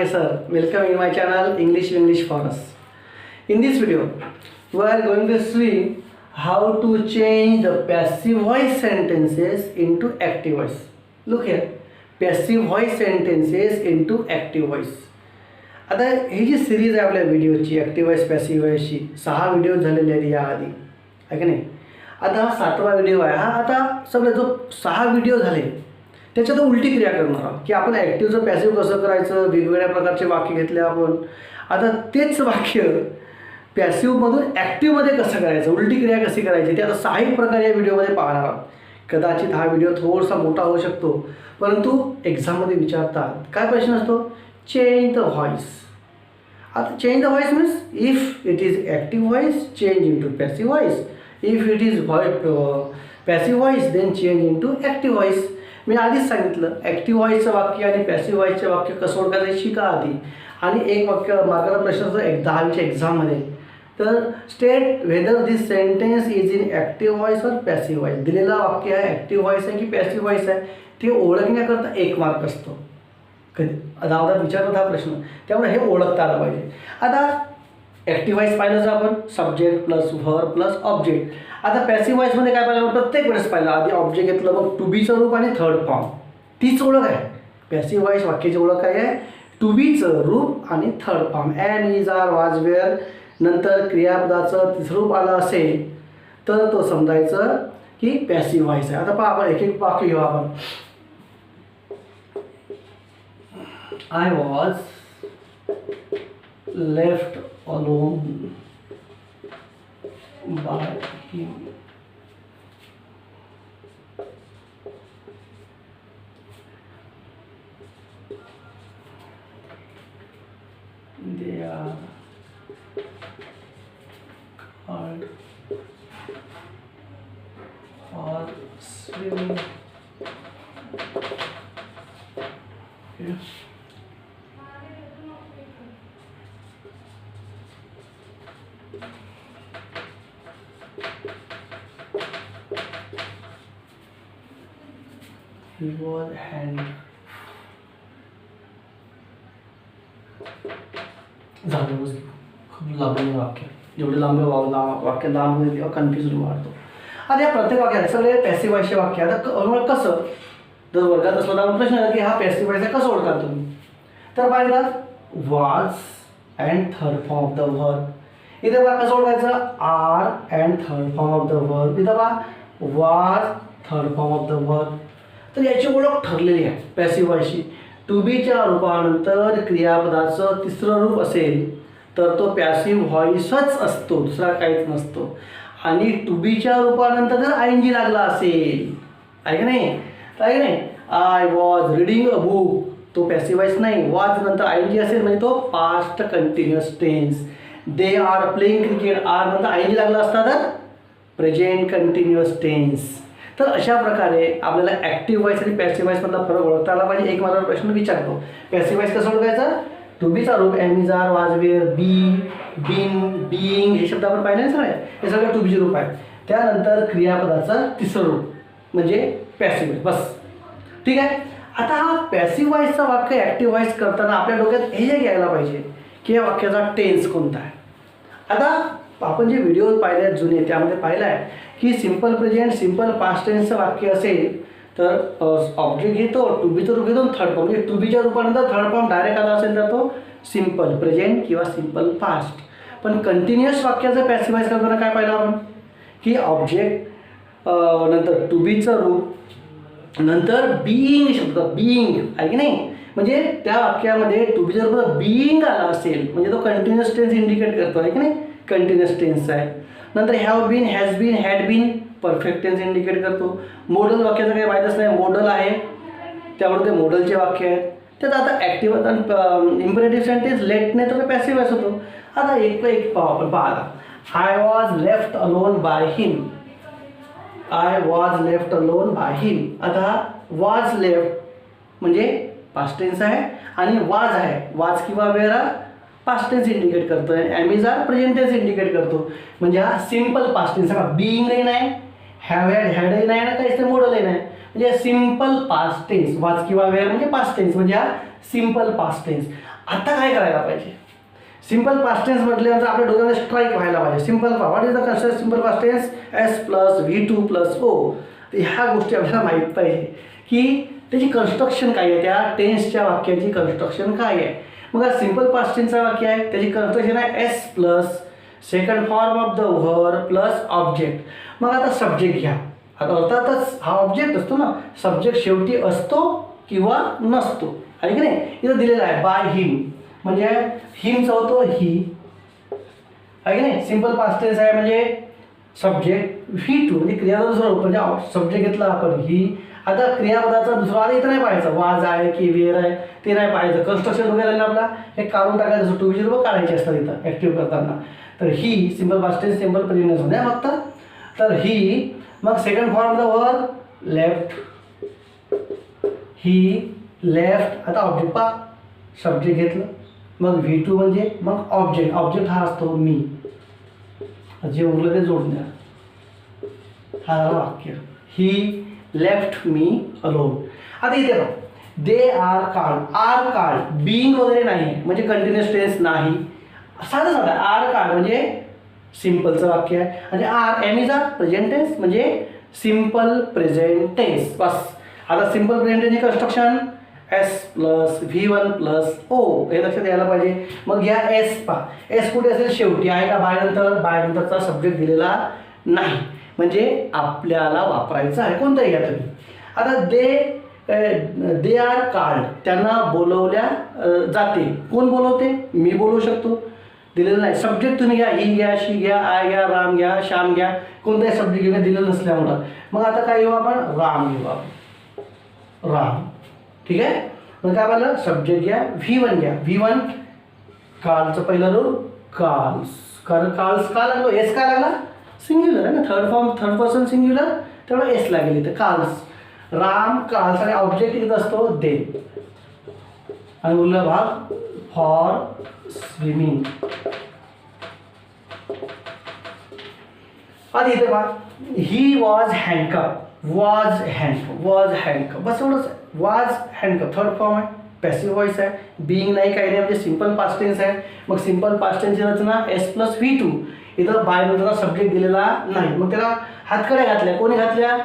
sir. Welcome in my channel English for us. In this video, we are going to see how to change the passive voice sentences into active voice. Look here, passive voice sentences into active voice. आता ही जी series आहे आपल्या व्हिडिओची active voice passive व्हॉइसची 6 video झालेले आहेत याआधी, आहे की नाही. आता हा 7वा व्हिडिओ आहे. हा आता सगळे जो 6 व्हिडिओ झाले त्याच्यात उलटी क्रिया करणार आहोत की आपण ॲक्टिव्हचं पॅसिव्ह कसं करायचं, वेगवेगळ्या प्रकारचे वाक्य घेतले आपण. आता तेच वाक्य पॅसिव्हमधून ॲक्टिव्हमध्ये कसं करायचं, उलटी क्रिया कशी करायची ते आता 6 प्रकारे या व्हिडिओमध्ये पाहणार आहोत. कदाचित हा व्हिडिओ थोडासा मोठा होऊ शकतो, परंतु एक्झाममध्ये विचारतात काय प्रश्न असतो, चेंज द व्हॉइस. आता change the voice means if it is active voice change into passive voice, if it is passive voice then change into active voice. मी आधीच सांगितलं ॲक्टिव्ह व्हॉइसचं वाक्य आणि पॅसिव्ह व्हॉइसचे वाक्य कसं ओळखायचं शिका आधी. आणि एक वाक्य मागचा प्रश्न असतो 10वीच्या एक्झाममध्ये, तर state whether this sentence is in active voice और पॅसिव्ह व्हॉइस. दिलेला वाक्य आहे ॲक्टिव्ह व्हॉइस आहे की पॅसिव्ह व्हॉइस आहे ते ओळखण्याकरता 1 मार्क असतो. कधी अदावदा विचारतात हा प्रश्न, त्यामुळे हे ओळखता आलं पाहिजे. आता ॲक्टिव्ह व्हॉइस पाहिलं तर आपण subject plus verb plus object. आता पॅसिव्ह व्हॉइसमध्ये काय पाहिलं, प्रत्येक वेळेस पाहिलं आधी ऑब्जेक्ट घेतलं, मग टू बीचं रूप आणि थर्ड फॉर्म. तीच ओळख आहे पॅसिव्ह व्हॉइस वाक्याची ओळख काय आहे, टू बीचं रूप आणि third form. Am is are was were नंतर क्रियापदाचं तिसरं रूप आलं असेल तर तो समजायचं की पॅसिव्ह व्हॉइस आहे. आता पहा आपण एक एक वाक्य घेऊ आपण. I was left alone by him. They are called for swimming. Okay. He was hand. झालं बस, खूप लांब वाक्य, जेवढे लांब वाक्य लांब होईल तेव्हा कन्फ्युजन वाढतो. आता या प्रत्येक वाक्यात सगळे पॅसिव्ह व्हॉइसचे वाक्य. आता कसं जर वर्गात असलं तर प्रश्न आहे की हा पॅसिव्ह व्हॉइस आहे कसं ओळखाल तुम्ही, तर पाहिलं was and third form of the verb. इथे बघा कसं ओळखायचं, are and third form of the verb. इथं बघा was third form of the verb. तर याची ओळख ठरलेली आहे पॅसिव्ह व्हॉइसची. टू बीच्या रूपानंतर क्रियापदाचं तिसरं रूप असेल तर तो पॅसिव्ह व्हॉइसच असतो, दुसरा काहीच नसतो. आणि टू बीच्या रूपानंतर जर आय एन जी लागला असेल, आहे की नाही, आहे की नाही, I was reading a book, तो पॅसिव्ह व्हॉइस नाही. वॉज नंतर आय एन जी असेल म्हणजे तो past continuous tense. They are playing cricket, are नंतर आय एन जी लागला असता तर प्रेझेंट कंटिन्युअस टेन्स. तर अशा प्रकारे आपल्याला ॲक्टिव्ह व्हॉइस आणि पॅसिव्ह व्हॉइसमधला फरक ओळखता आला पाहिजे. एक माझा प्रश्न विचारतो, पॅसिव्ह व्हॉइस कसं ओळखायचं, टू बीचा रूप M is are was wear B bin being हे शब्द आपण पाहिले सगळे, हे सगळे टू बीचे रूप आहेत. त्यानंतर क्रियापदाचं तिसरं रूप म्हणजे पॅसिव्ह व्हॉइस. बस ठीक आहे. आता हा पॅसिव्ह व्हॉइसचा वाक्य ॲक्टिव्ह व्हॉइस करताना आपल्या डोक्यात हे घ्यायला पाहिजे की या वाक्याचा टेन्स कोणता आहे. आता आपण जे व्हिडिओ पाहिले आहेत जुने त्यामध्ये पाहिलं आहे की सिम्पल प्रेझेंट सिम्पल पास्ट टेन्सचं वाक्य असेल तर ऑब्जेक्ट घेतो, टू बीचं रूप घेतो, थर्ड फॉर्म म्हणजे टू बीच्या रूपानंतर थर्ड फॉर्म डायरेक्ट आला असेल तर तो सिम्पल प्रेझेंट किंवा सिम्पल पास्ट. पण कंटिन्युअस वाक्याचं पॅसिव्ह व्हॉइस करताना काय पाहिलं आपण की ऑब्जेक्ट नंतर टू बीचं रूप नंतर बीइंग शब्द, बीइंग आहे की नाही, म्हणजे त्या वाक्यामध्ये टू बीच्या रूपात बीइंग आला असेल म्हणजे तो कंटिन्युअस टेन्स इंडिकेट करतो, आहे की नाही, कंटिन्युअस टेन्स आहे. नंतर have been, has been, had been perfect tense indicate करतो. मॉडल वाक्याचं काही माहीतच नाही, मॉडल आहे त्यामुळे ते मॉडलचे वाक्य आहेत. त्यात आता ॲक्टिव्ह आणि इम्परेटिव्ह सेंटेन्स लेट नाही तर पॅसिव्ह व्हॉइस होतो. आता एक पाहू आपण. पहा, I was left alone by him, I was left alone by him. आता वॉज लेफ्ट म्हणजे पास्ट टेन्स आहे आणि वाज आहे, वाज किंवा वेअर पास्ट टेन्स इंडिकेट करतो आहे. Am is are present tense indicate करतो म्हणजे हा सिम्पल पास्ट टेन्स आहे. बीइंगही नाही, हॅव हॅड हॅडही नाही ना, काहीच मॉडलही नाही, म्हणजे सिम्पल पास्ट टेन्स. वाज किंवा वेअर म्हणजे पास्ट टेन्स म्हणजे हा सिम्पल पास्ट टेन्स. आता काय करायला पाहिजे? सिंपल पास्ट टेन्स म्हटल्यानंतर आपल्या डोक्यामध्ये स्ट्राईक व्हायला पाहिजे. Simple what is the concept simple past tense? S plus V2 plus O. तर ह्या गोष्टी आपल्याला माहीत पाहिजे की त्याची कन्स्ट्रक्शन काय आहे, त्या टेन्सच्या वाक्याची कन्स्ट्रक्शन काय आहे. मग हा सिंपल पास्ट टेन्सचा वाक्य आहे, त्याची कन्स्ट्रक्शन आहे S plus second form of the verb plus object. मग आता सब्जेक्ट घ्या. आता अर्थातच हा ऑब्जेक्ट असतो ना, सब्जेक्ट शेवटी असतो किंवा नसतो, आहे की नाही. इथं दिलेला आहे बाय हिम, म्हणजे हिमचा होतो ही, आहे की नाही. सिंपल पास्ट टेन्स आहे म्हणजे सब्जेक्ट V2 म्हणजे क्रियापद दुसरा रूप, म्हणजे सब्जेक्ट घेतला आपण ही. आता क्रियापदाचा दुसरा आधी इथं नाही पाहायचं, वाज आहे की वेर आहे ते नाही पाहायचं. कन्स्ट्रक्शन वगैरे ना आपला हे काढून टाकायचं, जसं 2 रूप काढायचे असतात इथं ॲक्टिव्ह करताना. तर ही simple past tense simple present tense मध्ये फक्त. तर ही, मग second form the verb left, he left. आता ऑब्जेक्ट पा, सब्जेक्ट घेतलं, मग V2 म्हणजे मग ऑब्जेक्ट, ऑब्जेक्ट हा असतो मी, जे उरलं ते जोडून द्या. हा झालं वाक्य, ही लेफ्ट मी अलोन. आता इथे बघ, they are card, are card being वगैरे नाही म्हणजे कंटिन्युअस टेन्स नाही. साधं साधं आर कार्ड म्हणजे सिंपलचं वाक्य आहे, आणि are am is a present tense म्हणजे सिंपल प्रेझेंट टेन्स. बस. आता सिंपल प्रेझेंट टेन्सची construction S plus V1 plus O, हे लक्षात यायला पाहिजे. मग घ्या एस पा, एस कुठे असेल? शेवटी. आहे का बाय नंतर? बाय नंतरचा सब्जेक्ट दिलेला नाही, म्हणजे आपल्याला वापरायचं आहे. कोणताही घ्या तुम्ही. आता दे आर कार्ड, त्यांना बोलवल्या जाते. कोण बोलवते? मी बोलवू शकतो, दिलेलं नाही. सब्जेक्ट तुम्ही घ्या, ही घ्या, शी घ्या, आय घ्या, राम घ्या, श्याम घ्या, कोणताही सब्जेक्ट घेऊन दिलेलं नसल्यामुळं. मग आता काय घेऊ आपण? राम घेऊ आपण, राम. ठीक आहे. मग काय बोललं? सब्जेक्ट घ्या, V1 घ्या. V1 कालचं पहिलं रूप काल्स, कारण काल्स का लागलो? एस का लागला? सिंग्युलर आहे ना, थर्ड पर्सन सिंग्युलर, त्यामुळे एस लागेल इथं. काल्स, राम काल्स, आणि ऑब्जेक्ट इथं असतो दे, आणि उरला भाग फॉर स्विमिंग. आधी इथे पहा, ही वॉज हँडकप, वॉज हँडकप, बस एवढंच. वॉज हँडकप थर्ड फॉर्म आहे, पॅसिव्ह व्हॉइस आहे, बिंग नाही काही नाही, म्हणजे सिंपल पास्ट टेन्स आहे. मग सिंपल पास्ट टेन्सची रचना एस प्लस V2. इथं बाय नंतर सब्जेक्ट दिलेला नाही, मग त्याला हातकड्या घातल्या. कोणी घातल्या?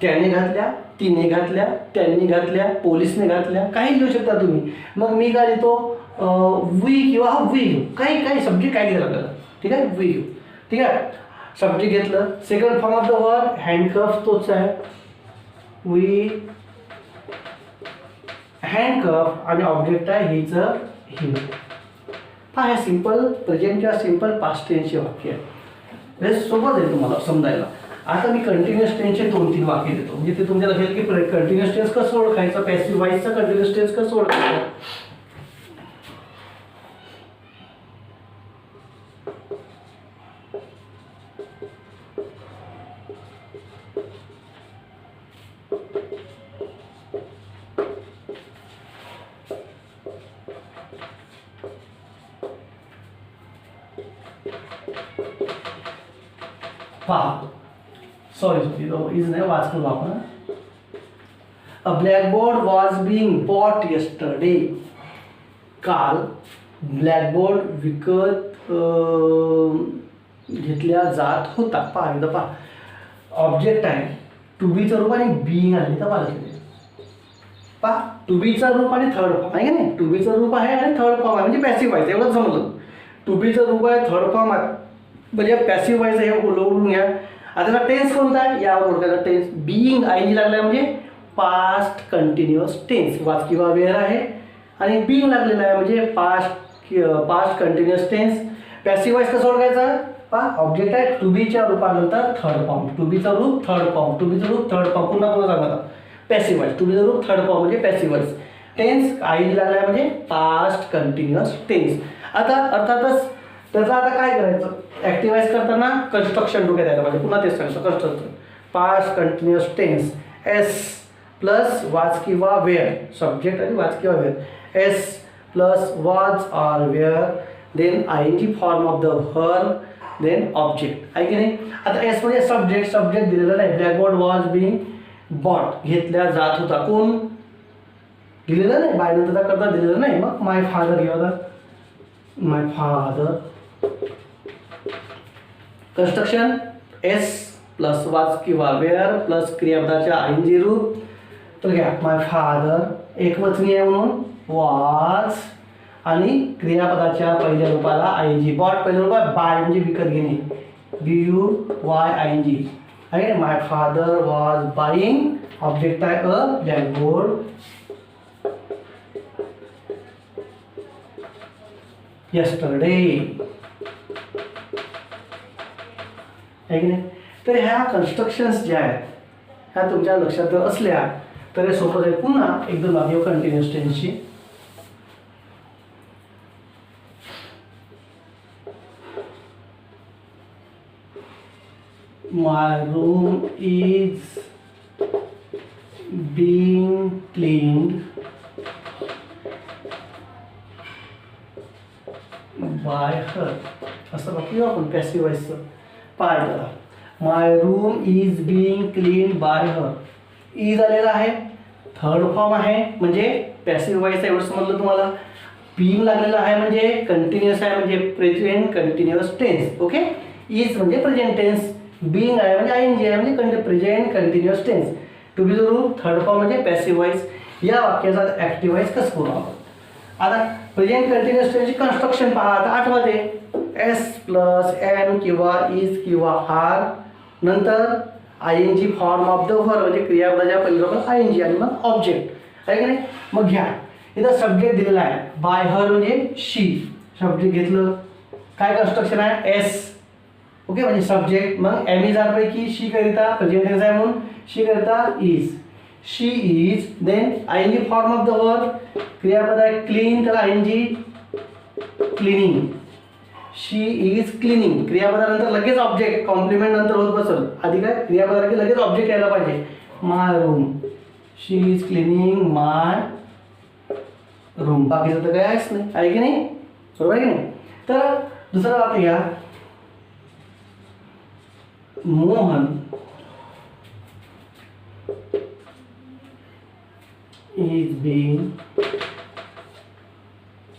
त्याने घातल्या, तिने घातल्या, त्यांनी घातल्या, पोलिसने घातल्या, काही लिहू शकता तुम्ही. मग मी काय लिहितो? वी किंवा वी घेऊ, काही सब्जेक्ट काय घेतलं आपल्याला. ठीक आहे, वी घेऊ. ठीक आहे, सब्जेक्ट घेतलं. Second form of the verb handcuff तोच आहे, वी हँडकफ, आणि ऑब्जेक्ट आहे हीच ही. हा हे सिंपल प्रेझेंट किंवा सिंपल पास्ट टेन्सचे वाक्य आहे. हे सोपं आहे तुम्हाला समजायला. आता मी कंटिन्युअस टेन्सचे 2-3 वाक्य देतो, म्हणजे ते तुमच्या लक्षात की कंटिन्युअस टेन्स कसं ओळखायचं, पॅसिव्ह व्हॉइसचा कंटिन्युअस टेन्स कसं ओळखायचं. पहा, सॉरी इज नाही, वाचतो आपण. A blackboard was being bought yesterday. काल ब्लॅकबोर्ड विकत घेतल्या जात होता. पहा एकदा पहा, ऑब्जेक्ट आहे, टू बीचं रूप आणि बिंग आले तर पाहिजे. पहा, टू बीचं रूप आणि थर्ड फॉर्म आहे की नाही. टू बीचं रूप आहे आणि थर्ड फॉर्म आहे, म्हणजे पॅसिव्ह व्हॉइस. एवढंच समजलं. टू बीचं रूप आहे, थर्ड फॉर्म आहे, म्हणजे पॅसिव्ह व्हॉइस हे ओळखून घ्या. आता टेन्स कोणता आहे? या ओळखायचा टेन्स बिंग आयजी लागला म्हणजे पास्ट कंटिन्युअस टेन्स. वाच किंवा वेअर आहे, आणि बिंग लागलेला आहे म्हणजे past continuous tense. Passive voice कसं ओळखायचा? पहा, ऑब्जेक्ट आहे, टू बीच्या रूपानंतर थर्ड फॉर्म, टू बीचं रूप थर्ड फॉर्म, टू बीचं रूप थर्ड फॉर्म. पुन्हा सांगा पॅसिव्ह व्हॉइस, टू बीचं रूप थर्ड फॉर्म म्हणजे पॅसिव्ह व्हॉइस. टेन्स आयजी लागला आहे म्हणजे पास्ट कंटिन्युअस टेन्स. आता अर्थातच त्याचं आता काय करायचं? ॲक्टिव्हाइज करताना कन्स्ट्रक्शन डोक्यात यायला पाहिजे. पुन्हा तेच सांगतो, construction past continuous tense. S plus was किंवा वेअर, सब्जेक्ट आणि वाज किंवा were. S plus was or were, then ING form of the verb, then object, आहे की नाही. आता एस म्हणजे सब्जेक्ट दिलेला नाही. ब्लॅकबोर्ड वॉज बिंग बॉट, घेतल्या जात होता. कोण? दिलेलं नाही, बाय नंतर करता दिलेलं नाही. मग माय फादर घेऊ आता. माय father. Construction S plus was किंवा वेअर प्लस क्रियापदाच्या आयएनजी रूप. तर घ्या माय फादर एकवचनी आहे म्हणून वाज आणि क्रियापदाच्या पहिल्या रूपाला आयएनजी. बॉट पहिल्या रूपात बाय म्हणजे विकत घेणे, BUYING. आहे माय फादर वॉज बाईंग. ऑब्जेक्ट आहे अ ब्लॅकबोर्ड. yesterday. आहे की नाही. तर ह्या कन्स्ट्रक्शन्स ज्या आहेत ह्या तुमच्या लक्षात जर असल्या तर हे सोपं जाईल. पुन्हा एकदम लागेल कंटिन्युअस टेन्सची. My room is being cleaned by her. असं बघूया आपण पॅसिव्ह व्हॉइसचं पार्ट करा. My room is being clean by her. Is आलेला आहे, थर्ड फॉर्म आहे म्हणजे पॅसिव्ह व्हॉइस आहे, एवढं समजलं तुम्हाला. बीइंग लागलेला आहे म्हणजे कंटिन्युअस आहे म्हणजे present continuous tense. Okay. Is म्हणजे प्रेझेंट टेन्स, बीइंग आहे म्हणजे आयएनजी आहे म्हणजे present continuous tense. To be रूप थर्ड फॉर्म म्हणजे पॅसिव्ह व्हॉइस. या वाक्याचा ॲक्टिव्ह व्हॉइस कसं करू आपण. आता प्रेझेंट कंटिन्युअस टेन्सची कन्स्ट्रक्शन पहा. आता आठवते एस प्लस एम किंवा इज किंवा आर नंतर आयएनजी फॉर्म ऑफ द व्हर्ब म्हणजे क्रियापदाच्या पहिल्या रूपात आयएनजी आणि मग ऑब्जेक्ट आहे की नाही. मग घ्या इथं सब्जेक्ट दिलेला आहे बाय हर म्हणजे शी. सब्जेक्ट घेतलं काय कन्स्ट्रक्शन आहे एस. ओके म्हणजे सब्जेक्ट. मग एम इज आर पैकी शी करिता प्रेझेंट टेन्स आहे म्हणून शी करिता is. She is. Then ING form of the verb क्रियापद आहे क्लीन त्याला ING cleaning. She is cleaning. क्रियापदानंतर लगेच ऑब्जेक्ट कॉम्प्लिमेंट नंतर होत बसल. आधी काय क्रियापदाला लगेच ऑब्जेक्ट यायला पाहिजे. My room. She is cleaning my room. बाकीचं तर काय आहेच नाही आहे की नाही. बरोबर आहे की नाही. तर दुसरं वाक्य घ्या. Mohan is being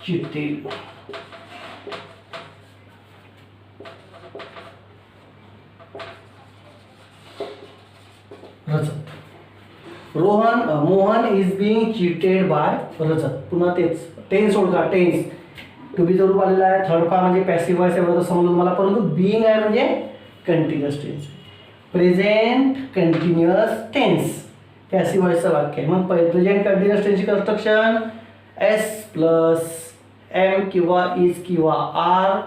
cheated. Rajat. Mohan is being cheated by Rajat. पुन्हा तेच टेन्स ओळखा. टेन्स टू बी रूप आलेला आहे, थर्ड फॉर्म म्हणजे पॅसिव्ह व्हॉइस एवढं तर समजलं मला. परंतु बिंग आहे म्हणजे continuous tense, present continuous tense passive व्हॉइसचं वाक्य आहे. मग प्रेझेंट कंटिन्युअस टेन्सची कन्स्ट्रक्शन एस प्लस एम किंवा इज किंवा are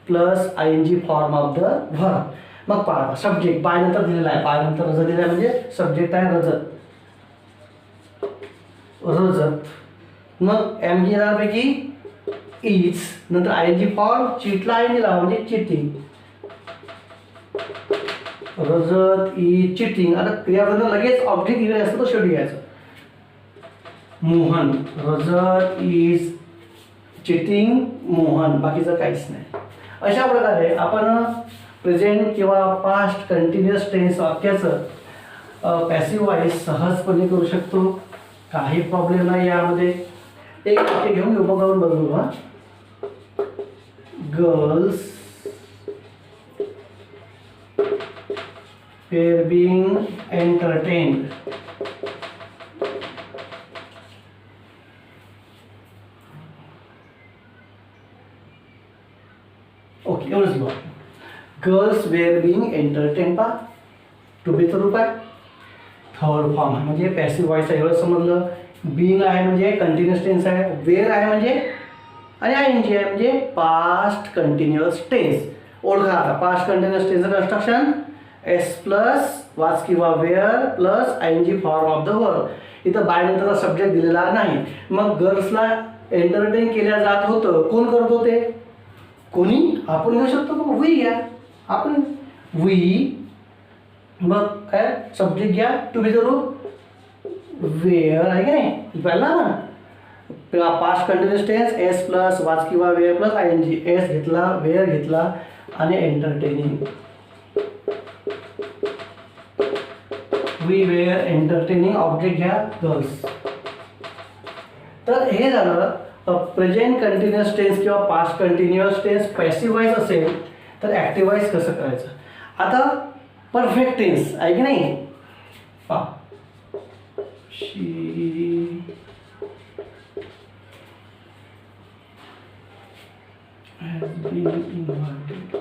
plus ING form of the verb. मग पहा सब्जेक्ट बाय नंतर दिलेला आहे, बाय नंतर रजत दिलेला आहे म्हणजे सब्जेक्ट आहे रजत. रजत. मग एम पैकी इज नंतर आयएनजी फॉर्म चीटला आयएनजी लावा म्हणजे चिटिंग. Rajat is cheating. आता क्रियापद लगेच ऑब्जेक्ट इकडे असतं तो शेवटी घ्यायचं. मोहन. Rajat is cheating Mohan. बाकीचं काहीच नाही. अशा प्रकारे आपण प्रेझेंट किंवा पास्ट कंटिन्युअस टेन्स वाक्याचं पॅसिव्ह व्हॉइस सहजपणे करू शकतो. काही प्रॉब्लेम नाही यामध्ये. एक वाक्य घेऊन उपगाऊन बघू. हा girls were being entertained. Okay एवढंच घेऊ. गर्ल्स वेअर बिंग एंटरटेन पा टू बी रूप आहे, थर्ड फॉर्म आहे म्हणजे पॅसिव्ह व्हॉइस आहे. एवढं समजलं. बिंग आहे म्हणजे कंटिन्युअस टेन्स आहे, वेअर आहे म्हणजे आणि आयएनजी आहे म्हणजे पास्ट कंटिन्युअस टेन्स. ओळखा आता पास्ट कंटिन्युअस टेन्सचं कन्स्ट्रक्शन एस प्लस वाज किंवा were plus ING form of the verb. इथं बाय नंतरचा सब्जेक्ट दिलेला नाही. मग गर्ल्सला एंटरटेन केल्या जात होतं. कोण करत होते? कोणी? आपण घेऊ शकतो. मग वी घ्या आपण. वी. मग काय सब्जेक्ट घ्या टू बी रूप वेअर आहे की नाही पहिला ना past continuous tense S plus was किंवा वेअर प्लस आयएनजी. एस घेतला, वेअर घेतला आणि entertaining. We were entertaining. Object घ्या गर्ल्स. तर हे झालं प्रेझेंट कंटिन्युअस टेन्स किंवा past continuous tense passive voice असेल तर ॲक्टिव्ह वॉइस कसं करायचं. आता परफेक्ट टेन्स आहे की नाही, पहा शी has been invited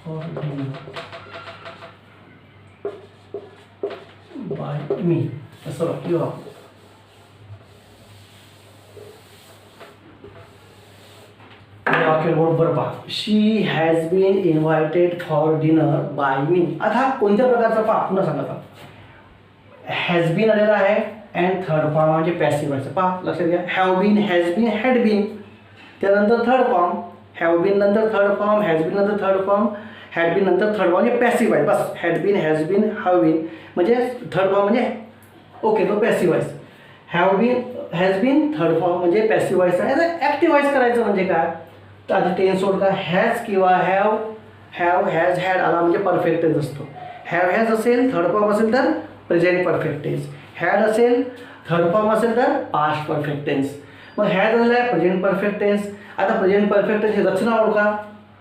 for dinner by me. असं वाक्य वापरू. वाक्य बरोबर पहा. She has been invited for dinner by me. आता कोणत्या प्रकारचा पहा पुन्हा सांगा. हॅज बीन आलेला आहे अँड थर्ड फॉर्म म्हणजे पॅसिव्ह व्हायचं. पहा लक्षात घ्या. Have been, has been, had been, त्यानंतर थर्ड फॉर्म. हॅव बीन नंतर थर्ड फॉर्म, हॅज बीन नंतर थर्ड फॉर्म, हॅड बीन नंतर थर्ड फॉर्म म्हणजे पॅसिव्ह आहे. बस had been, has been, have been म्हणजे थर्ड फॉर्म म्हणजे ओके तो passive voice. Have been, has been third form म्हणजे पॅसिव्ह व्हायचं. याचं ॲक्टिव्ह व्हायस करायचं म्हणजे काय, तर आधी टेन्स सोड का. हॅज किंवा हॅव, हॅव हॅज हॅड आला म्हणजे परफेक्ट टेन्स असतो. हॅव हॅज असेल थर्ड फॉर्म असेल तर प्रेझेंट परफेक्ट टेन्स, हॅड असेल थर्ड फॉर्म असेल तर पास्ट परफेक्ट टेन्स. मग हॅड झालेला आहे प्रेझेंट परफेक्ट टेन्स. आता प्रेझेंट परफेक्ट टेन्सची रचना ओळखा.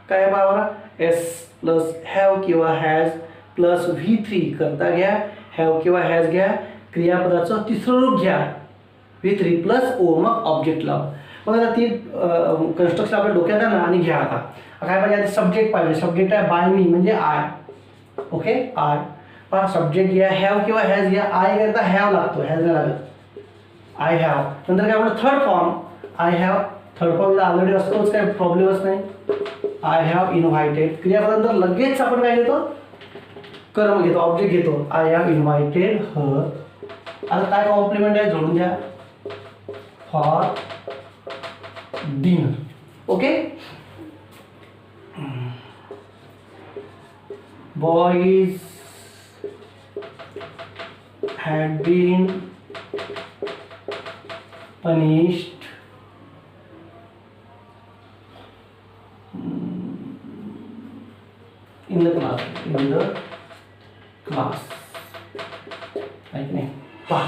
काय बाबा, एस प्लस हॅव किंवा हॅज प्लस V3 करता घ्या, हॅव किंवा हॅज घ्या, क्रियापदाचं तिसरं रूप घ्या V3 प्लस ओ, मग ऑब्जेक्ट लावा. मग आता ती कन्स्ट्रक्शन आपल्या डोक्यात आहे ना, आणि घ्या. आता काय पाहिजे, आता सब्जेक्ट पाहिजे. सब्जेक्ट आहे बाय मी म्हणजे आय. Okay I. पहा सब्जेक्ट घ्या, हॅव किंवा हॅज घ्या. आय करता हॅव लागतो, हॅज नाही लागत. आय हॅव नंतर काय म्हणतो third form. I have third form already असतोच, काही प्रॉब्लेमच नाही. आय हॅव इन्व्हायटेड क्रियापदानंतर लगेच आपण काय घेतो, कर्म घेतो, ऑब्जेक्ट घेतो. I have invited her. आता काय कॉम्प्लिमेंट आहे जोडून द्या, for dinner. Okay. Boys had been punished in the class. नाही पहा,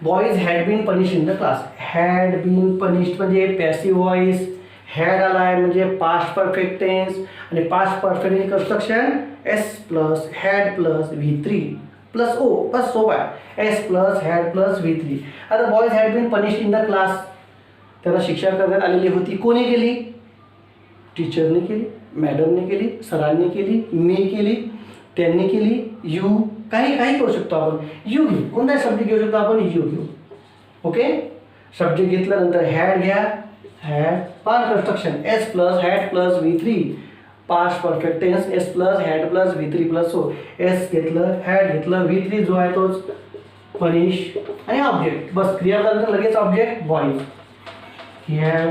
boys had been punish in the class. Had been punished म्हणजे पॅसिव्ह व्हॉइस, हॅड आला आहे म्हणजे पास्ट परफेक्ट टेन्स, आणि past perfect construction S plus had plus V3 plus O. बस सोपा आहे. S plus had plus V3. आता boys had been punished in the class, त्यांना शिक्षा करण्यात आलेली होती. कोणी केली, टीचरने केली, मॅडमने केली, सरांनी केली, मी केली, त्यांनी केली, यू, काही काही करू शकतो आपण. यू घेऊ, कोणताही सब्जेक्ट घेऊ शकतो आपण, यू घेऊ. ओके. सब्जेक्ट घेतल्यानंतर हॅड घ्या, हॅड पान construction S plus had plus V3 past perfect tense S plus had plus V3 plus O. S घेतलं, हॅड घेतलं, V3 जो आहे तोच पनिश, आणि ऑब्जेक्ट. बस क्रियापदानंतर लगेच object boys. He have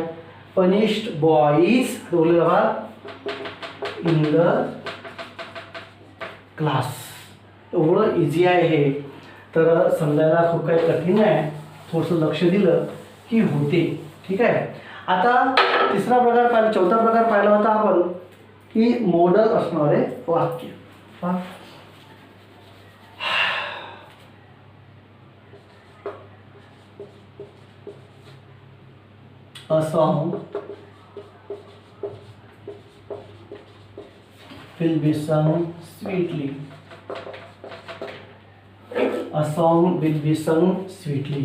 punished boys बोललेलं बघा इन द क्लास. एवढं इझी आहे हे, तर समजायला खूप काही कठीण आहे. थोडंसं लक्ष दिलं की होते. ठीक आहे. आता तिसरा प्रकार पाहिला, चौथा प्रकार पाहिला होता आपण की मॉडल असणारे वाक्य. A song will be sung sweetly. A song will be sung sweetly.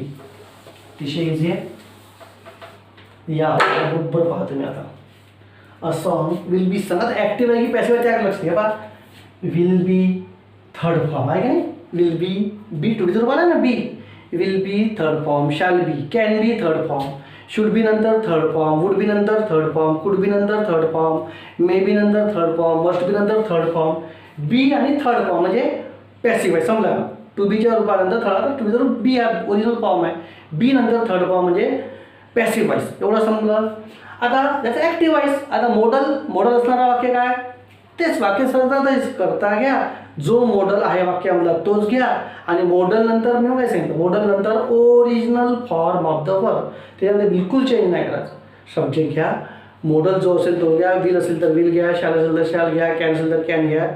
अतिशय इझी आहे. या बरोबर पाहा तुम्ही. आता अ सॉन्ग विल बी संग, आता ॲक्टिव्ह आहे की पॅसिव्ह आहे त्याकडे लक्ष द्या. पहा विल बी थर्ड फॉर्म आहे का नाही, विल बी बी टू जर बोला ना, be will be third form, shall be, can be third form, should be नंतर थर्ड फॉर्म, वुड बी नंतर थर्ड फॉर्म, कुड बी नंतर थर्ड फॉर्म, मे बी नंतर थर्ड फॉर्म, मस्ट बी नंतर third form. बी आणि third form म्हणजे passive आहे. समजा to बीच्या रूपानंतर थर्ड, टू बीचा रूप बी हा ओरिजिनल फॉर्म आहे. बी नंतर थर्ड फॉर्म म्हणजे पॅसिव्ह व्हॉइस. एवढं समजलं. आता त्याचं ॲक्टिव्ह व्हॉइस. आता मॉडल असणारा वाक्य काय, तेच वाक्य सरळ करता घ्या. जो मॉडल आहे वाक्यामधला तोच घ्या, आणि मॉडल नंतर मी काय सांगितलं, मॉडल नंतर original form of the verb. त्याच्यामध्ये बिलकुल चेंज नाही करायचं. सब्जेक्ट घ्या, मॉडल जो असेल तो घ्या, विल असेल तर विल घ्या, शॅल असेल तर शॅल घ्या, कॅन असेल तर कॅन घ्या.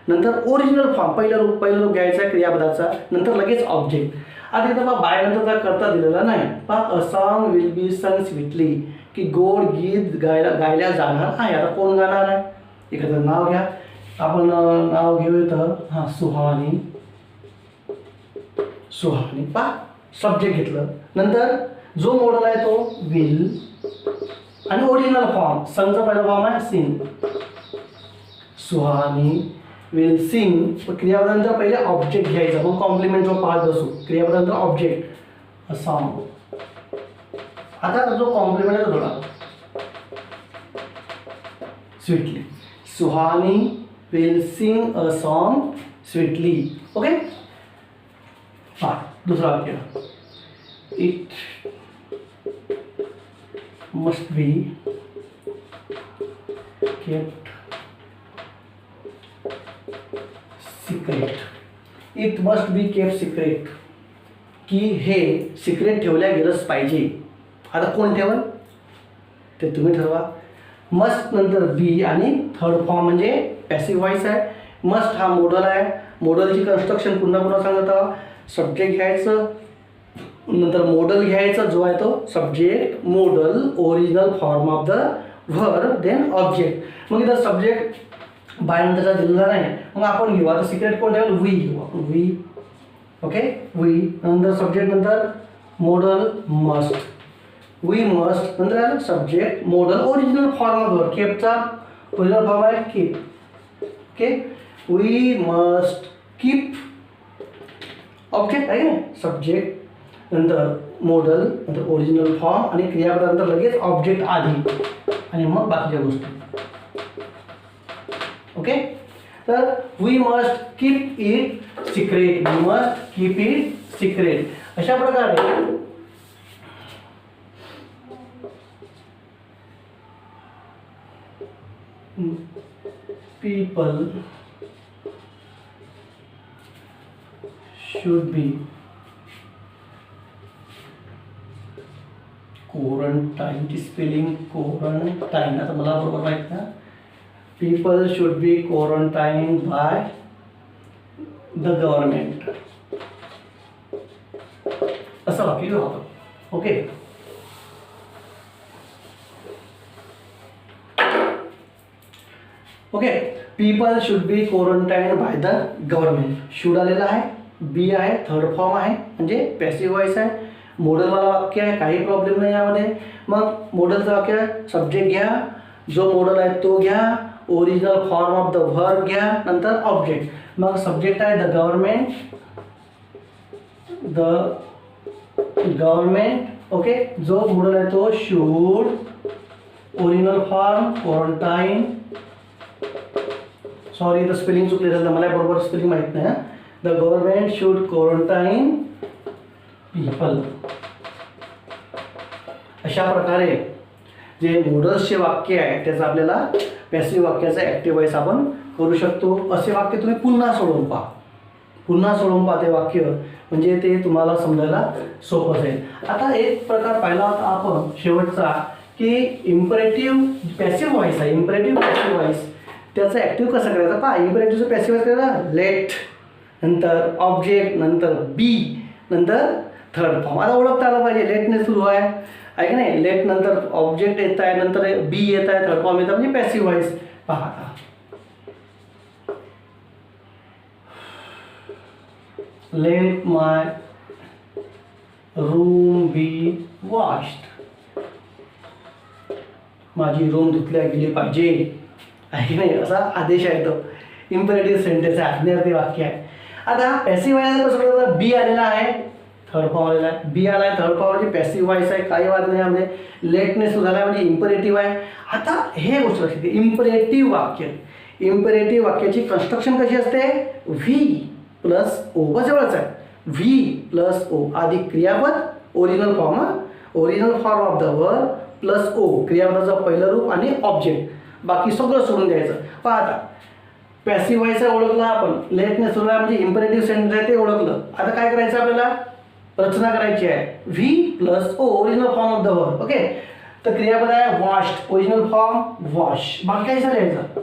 नंतर ओरिजिनल फॉर्म पहिलं रूप घ्यायचं आहे क्रियापदाचा, नंतर लगेच ऑब्जेक्ट. आता इथं मग बाय नंतर करता दिलेला नाही. अ सॉन्ग विल बी सङ स्वीटली, की गोड गीत गायल्या जाणार आहे. आता कोण गाणार आहे? एखादं नाव घ्या. आपण नाव घेऊ इथं सुहानी. सुहानी सब्जेक्ट घेतलं. नंतर जो मॉडल आहे तो विल आणि ओरिजिनल फॉर्म सणचा पहिला फॉर्म आहे सिंग. Suhani will sing. क्रियापदानंतर पहिले ऑब्जेक्ट घ्यायचा. मग कॉम्प्लिमेंटवर पाहत बसू. क्रियापदानंतर ऑब्जेक्ट अ सॉन्ग. आता जो कॉम्प्लिमेंट आहे थोडा sweetly. Suhani will sing a song sweetly. Okay. दूसरा वाक्य it must be kept secret. It must be kept secret, की हे सिक्रेट ठेवल्या गेलंच पाहिजे. आता कोण ठेवल ते तुम्ही ठरवा. मस्ट नंतर बी आणि थर्ड फॉर्म म्हणजे पॅसिव्ह व्हॉइस आहे. मस्ट हा मॉडल आहे. मॉडलची कन्स्ट्रक्शन पुन्हा पुन्हा सांगत आहोत. सब्जेक्ट घ्यायचं, नंतर मॉडल घ्यायचा जो आहे तो subject, modal, original form of the verb, then object. मग इथं सब्जेक्ट बाय नंतरचा दिलेला नाही. मग आपण घेऊ. आता सिक्रेट कोण ठेवलं? वी घेऊ आपण. वी. ओके. वी नंतर सब्जेक्ट नंतर मॉडल मस्ट. वी मस्ट नंतर subject modal original form of verb. केपचा ओरिजिनल फॉर्म आहे keep. Okay. We must keep object आहे ना. सब्जेक्ट नंतर मॉडल नंतर ओरिजिनल फॉर्म आणि क्रियापदानंतर लगेच ऑब्जेक्ट आधी आणि मग बाकीच्या गोष्टी. ओके. तर we must keep it secret. We must keep it secret. अशा प्रकारे people should be quarantine. ची स्पेलिंग क्वारंटाईन. आता मला बरोबर माहित ना. people should be quarantined by the government. असं वाक्य होतं. Okay. Okay. People should be quarantine by the government. Should आलेला आहे. बी आहे. थर्ड फॉर्म आहे म्हणजे पॅसिव्ह व्हॉइस आहे. मॉडलवाला वाक्य आहे. काही प्रॉब्लेम नाही यामध्ये. मग मॉडलचं वाक्य सब्जेक्ट घ्या, जो मॉडल आहे तो घ्या, original form of the verb घ्या, नंतर ऑब्जेक्ट. मग सब्जेक्ट आहे the government. The government. Okay. जो मॉडल आहे तो should. Original form quarantine. Sorry इथं स्पेलिंग चुकले झालं. मला बरोबर स्पेलिंग माहीत नाही. The government should quarantine people. अशा प्रकारे जे मॉडल्सचे वाक्य आहे त्याचं आपल्याला पॅसिव्ह वाक्याचा ॲक्टिव्ह व्हॉइस आपण करू शकतो. असे वाक्य तुम्ही पुन्हा सोडवून पहा. पुन्हा सोडवून पहा ते वाक्य, म्हणजे ते तुम्हाला समजायला सोपं जाईल. आता एक प्रकार पाहिला होता आपण शेवटचा, की इम्परेटिव्ह पॅसिव्ह व्हॉइस आहे. इम्परेटिव्ह पॅसिव्ह व्हॉइस त्याचं ॲक्टिव्ह कसं करायचं पहा. इम्परेटिव्हचं पॅसिव्ह व्हॉइस करायचं लेट नंतर ऑब्जेक्ट नंतर बी नंतर थर्ड फॉर्म. आता ओळखता आलं पाहिजे. लेटने सुरू आहे की नाही. लेट नंतर ऑब्जेक्ट येत आहे, नंतर बी येत आहे, थर्ड फॉर्म येत आहे, म्हणजे पॅसिव्ह व्हॉइस. पहा आता let my room B washed. माझी रूम धुतल्या गेली पाहिजे आहे की नाही, असा आदेश आहे तो. इम्परेटिव्ह सेंटेन्स आहे, आज्ञार्थी वाक्य आहे. आता पॅसिव्ह व्हॉइस कसं करतात? बी आलेला आहे, थर्ड फॉर्म आलेला आहे. बी आला आहे, थर्ड फॉर्म म्हणजे पॅसिव्ह व्हॉइस आहे. काही वाद नाही यामध्ये. लेटने सुरू झाला म्हणजे इम्परेटिव्ह आहे. आता हे गोष्ट लक्षात घ्या. इम्परेटिव्ह वाक्य. इम्परेटिव्ह वाक्याची कन्स्ट्रक्शन कशी असते? V plus O. जवळच आहे. व्ही प्लस ओ आधी क्रियापद original form. Original form of the verb plus O क्रियापदाचं पहिलं रूप आणि ऑब्जेक्ट. बाकी सगळं सोडून द्यायचं. पहा आता पॅसिव्ह व्हॉइस ओळखला आपण. लेटने सुरू आहे म्हणजे इम्परेटिव्ह सेंटेन्स आहे ते ओळखलं. आता काय करायचं आपल्याला? रचना करायची आहे. V plus O original form of the verb. Okay. तर क्रियापद आहे वॉश्ड. Original form wash. बाकी काही लिहायचं.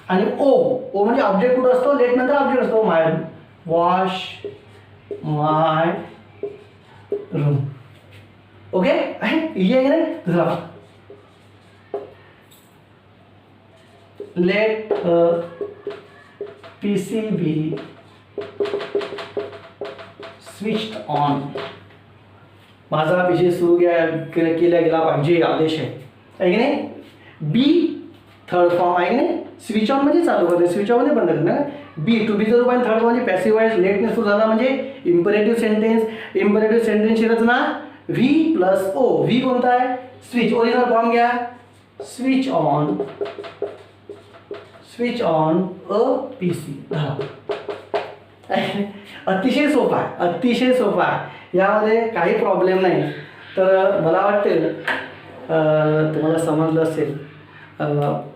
आणि ओ. ओ म्हणजे ऑब्जेक्ट कुठं असतो? लेट नंतर ऑब्जेक्ट असतो. माय वॉश माय रूम. ओके आहे, इजी आहे की नाही. दुसरा, late PC be switched on. माझा PC सुरू केला गेला पाहिजे आदेश आहे की नाही. बी थर्ड फॉर्म आहे की नाही. स्विच ऑन म्हणजे चालू करणे, स्विच ऑन म्हणजे बंद करणे. बी टू बीचं रूप आणि थर्ड म्हणजे पॅसिव्ह वॉइस लेटने सुरू झाला म्हणजे इम्परेटिव्ह सेंटेन्स. इम्परेटिव्ह सेंटेन्सची रचना व्ही प्लस ओ. व्ही कोणता आहे, स्विच. ओरिजिनल फॉर्म घ्या, switch on, switch on a PC. अतिशय सोपा आहे, अतिशय सोपा आहे, यामध्ये काही प्रॉब्लेम नाही. तर मला वाटते तुम्हाला समजलं असेल.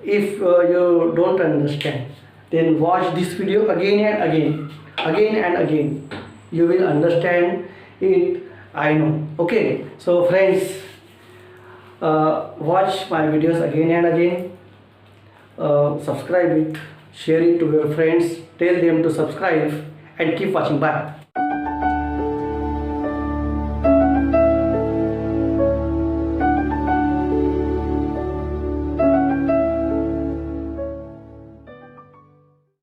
If you don't understand then watch this video again and again. You will understand it, I know. Okay, so friends, watch my videos again and again. Subscribe it, share it to your friends, tell them to subscribe, and keep watching. Bye.